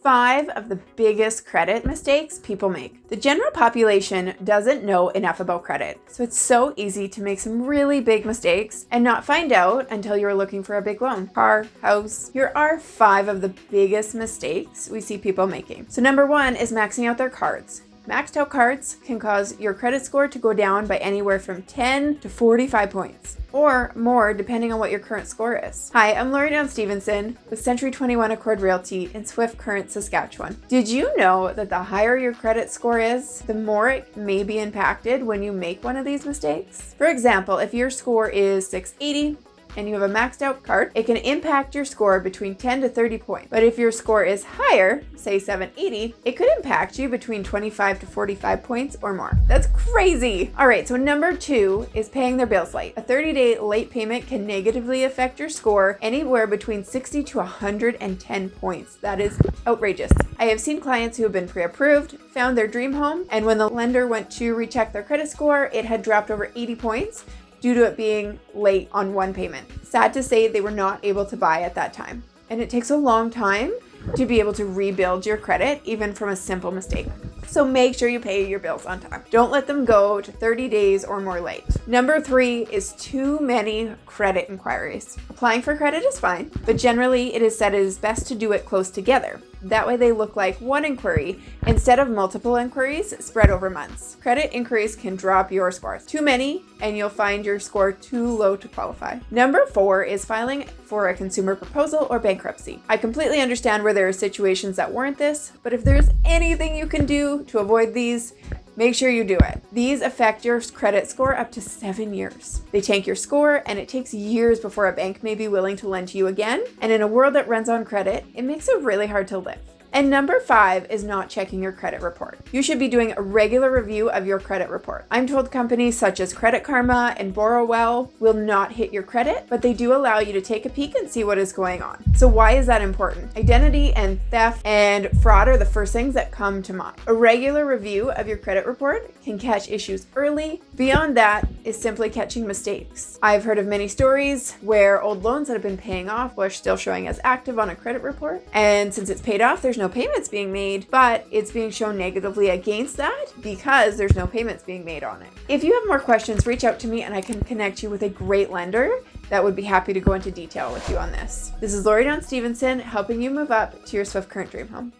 5 of the biggest credit mistakes people make. The general population doesn't know enough about credit, so it's so easy to make some really big mistakes and not find out until you're looking for a big loan. Car, house. Here are 5 of the biggest mistakes we see people making. So number 1 is maxing out their cards. Maxed out cards can cause your credit score to go down by anywhere from 10 to 45 points, or more depending on what your current score is. Hi, I'm Lori-Dawn Stevenson with Century 21 Accord Realty in Swift Current Saskatchewan. Did you know that the higher your credit score is, the more it may be impacted when you make one of these mistakes? For example, if your score is 680, and you have a maxed out card, it can impact your score between 10 to 30 points. But if your score is higher, say 780, it could impact you between 25 to 45 points or more. That's crazy. All right, so number 2 is paying their bills late. A 30-day late payment can negatively affect your score anywhere between 60 to 110 points. That is outrageous. I have seen clients who have been pre-approved, found their dream home, and when the lender went to recheck their credit score, it had dropped over 80 points due to it being late on one payment. Sad to say, they were not able to buy at that time. And it takes a long time to be able to rebuild your credit, even from a simple mistake. So make sure you pay your bills on time. Don't let them go to 30 days or more late. Number 3 is too many credit inquiries. Applying for credit is fine, but generally it is said it is best to do it close together. That way they look like one inquiry instead of multiple inquiries spread over months. Credit inquiries can drop your scores. Too many, and you'll find your score too low to qualify. Number 4 is filing for a consumer proposal or bankruptcy. I completely understand where there are situations that warrant this, but if there's anything you can do to avoid these, make sure you do it. These affect your credit score up to 7 years. They tank your score, and it takes years before a bank may be willing to lend to you again. And in a world that runs on credit, it makes it really hard to live. And number 5 is not checking your credit report. You should be doing a regular review of your credit report. I'm told companies such as Credit Karma and Borrowwell will not hit your credit, but they do allow you to take a peek and see what is going on. So why is that important? Identity and theft and fraud are the first things that come to mind. A regular review of your credit report can catch issues early. Beyond that is simply catching mistakes. I've heard of many stories where old loans that have been paying off are still showing as active on a credit report. And since it's paid off, there's no payments being made, but it's being shown negatively against that because there's no payments being made on it. If you have more questions, reach out to me and I can connect you with a great lender that would be happy to go into detail with you on this. This is Lori-Dawn Stevenson, helping you move up to your Swift Current Dream Home.